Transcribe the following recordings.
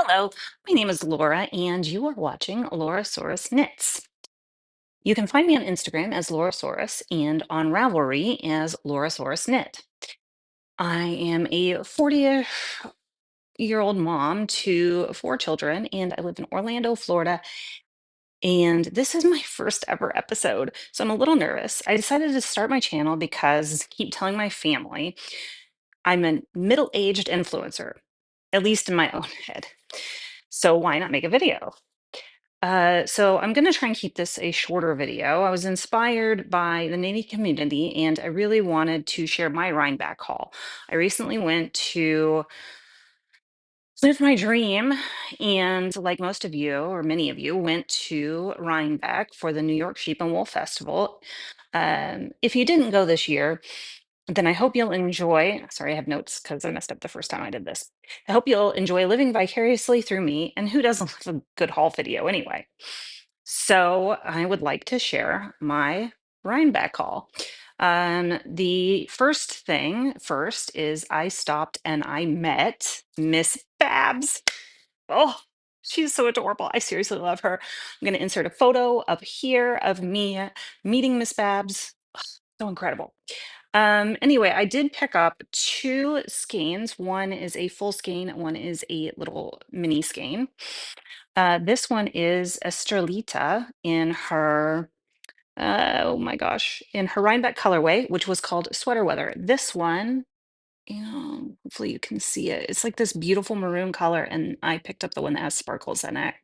Hello, my name is Laura, and you are watching Laurasaurs Knits. You can find me on Instagram as Laurasaurus and on Ravelry as Laurasaurs Knit. I am a 40-year-old mom to four children, and I live in Orlando, Florida. And this is my first ever episode, so I'm a little nervous. I decided to start my channel because I keep telling my family I'm a middle-aged influencer, at least in my own head. So why not make a video? So I'm going to try and keep this a shorter video. I was inspired by the knitting community and I really wanted to share my Rhinebeck haul. I recently went to live my dream, and like most of you, or many of you, went to Rhinebeck for the New York Sheep and Wool Festival. If you didn't go this year, then I hope you'll enjoy. Sorry, I have notes because I messed up the first time I did this. I hope you'll enjoy living vicariously through me. And who doesn't love a good haul video anyway? So I would like to share my Rhinebeck haul. The first thing first is I stopped and I met Miss Babs. Oh, she's so adorable. I seriously love her. I'm going to insert a photo up here of me meeting Miss Babs. So incredible. Anyway, I did pick up two skeins. One is a full skein, one is a little mini skein. This one is Estrelita in her, oh my gosh, in her Rhinebeck colorway, which was called Sweater Weather. This one, hopefully you can see it. It's like this beautiful maroon color, and I picked up the one that has sparkles in it.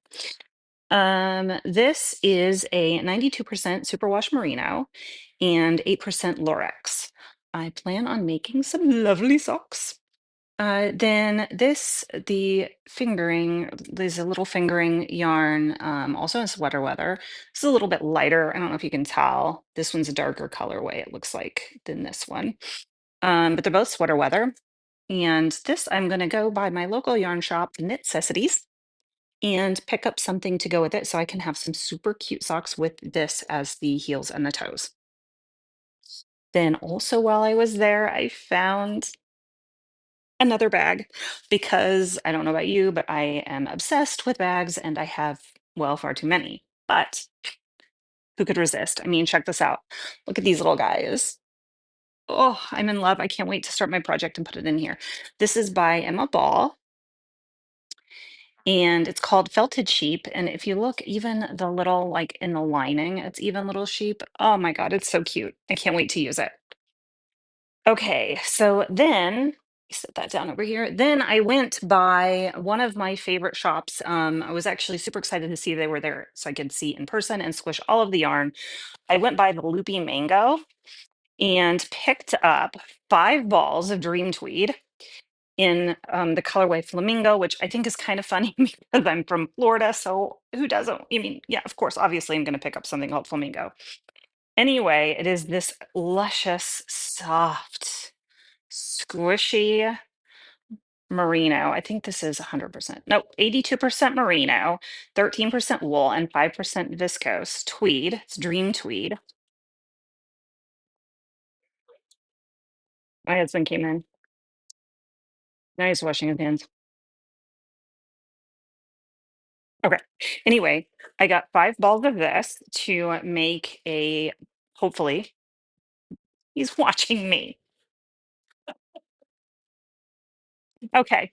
This is a 92% superwash merino and 8% Lorex. I plan on making some lovely socks. Then the fingering, there's a little fingering yarn, also in sweater weather. It's a little bit lighter. I don't know if you can tell. This one's a darker colorway, it looks like, than this one. But they're both sweater weather. And this, I'm going to go by my local yarn shop, Knitcessities, and pick up something to go with it so I can have some super cute socks with this as the heels and the toes. Then also while I was there, I found another bag because I don't know about you, but I am obsessed with bags and I have, well, far too many. But who could resist? I mean, check this out. Look at these little guys. Oh, I'm in love. I can't wait to start my project and put it in here. This is by Emma Ball and it's called Felted Sheep. And if you look, even the little, like in the lining, it's even little sheep. Oh my God, it's so cute. I can't wait to use it. Okay, so then set that down over here. Then I went by one of my favorite shops. I was actually super excited to see they were there so I could see in person and squish all of the yarn. I went by the Loopy Mango and picked up 5 balls of Dream Tweed in the colorway Flamingo, which I think is kind of funny because I'm from Florida. So who doesn't? I mean, yeah, of course, obviously I'm going to pick up something called Flamingo. Anyway, it is this luscious, soft, squishy merino. I think this is 100%. No, 82% merino, 13% wool, and 5% viscose tweed. It's dream tweed. My husband came in. Now he's washing his hands. Okay. Anyway, I got 5 balls of this to make a, hopefully, he's watching me. Okay.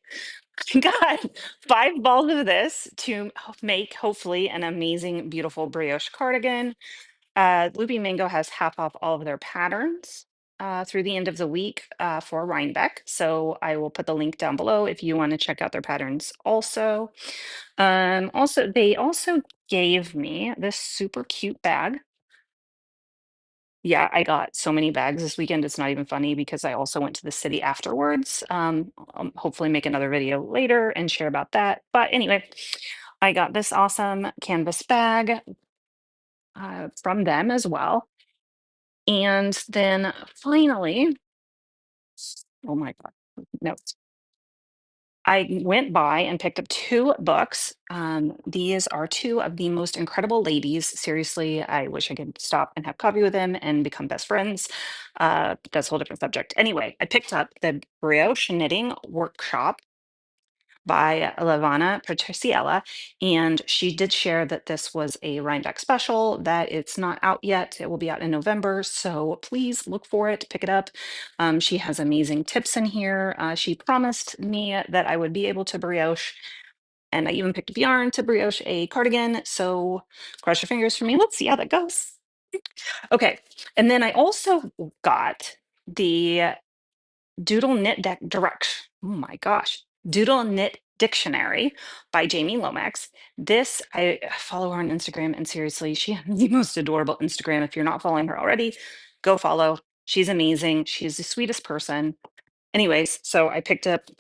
Got 5 balls of this to make, hopefully, an amazing, beautiful brioche cardigan. Loopy Mango has half off all of their patterns through the end of the week for Rhinebeck. So I will put the link down below if you want to check out their patterns also. They also gave me this super cute bag. Yeah, I got so many bags this weekend. It's not even funny because I also went to the city afterwards. I'll hopefully make another video later and share about that. But anyway, I got this awesome canvas bag from them as well. And then finally, oh my God, notes. I went by and picked up 2 books. These are 2 of the most incredible ladies. Seriously, I wish I could stop and have coffee with them and become best friends. But that's a whole different subject. Anyway, I picked up the Brioche Knitting Workshop by Lavana Patriciella. And she did share that this was a Rhinebeck special, that it's not out yet. It will be out in November. So please look for it, pick it up. She has amazing tips in here. She promised me that I would be able to brioche, and I even picked up yarn to brioche a cardigan. So cross your fingers for me. Let's see how that goes. Okay. And then I also got the Doodle Knit Deck Direct. Oh my gosh. Doodle Knit Dictionary by Jamie Lomax. This, I follow her on Instagram, and seriously, she has the most adorable Instagram. If you're not following her already, go follow. She's amazing. She's the sweetest person. Anyways, so I picked up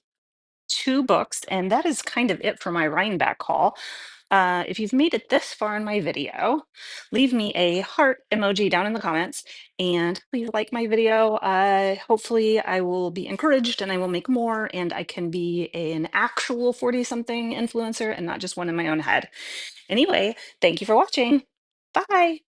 two books, and that is kind of it for my Rhinebeck haul. If you've made it this far in my video, leave me a heart emoji down in the comments, and please like my video. Hopefully I will be encouraged and I will make more, and I can be an actual 40 something influencer and not just one in my own head. Anyway, thank you for watching. Bye.